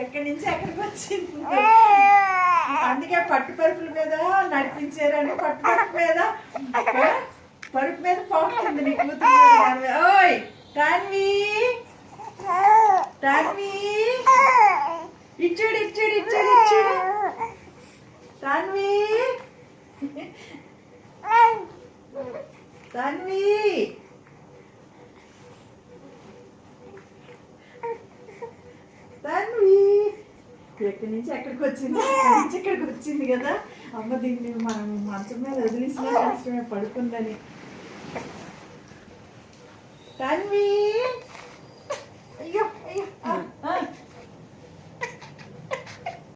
ఎక్కడి నుంచి ఎక్కడికి వచ్చింది. అందుకే పట్టు పరుపుల మీద నడిపించారని పరుపు మీద పోతుంది నీ కూతురు. ఓయ్ తాన్వి తాన్వి ఇచ్చాడు తాన్వి తాన్వి తాన్వి ఎక్కడి నుంచి ఎక్కడికి వచ్చింది కదా. అమ్మ దీన్ని మనం మంచం మీద వదిలేసిన కష్టమే పడుకుందని. తాన్వి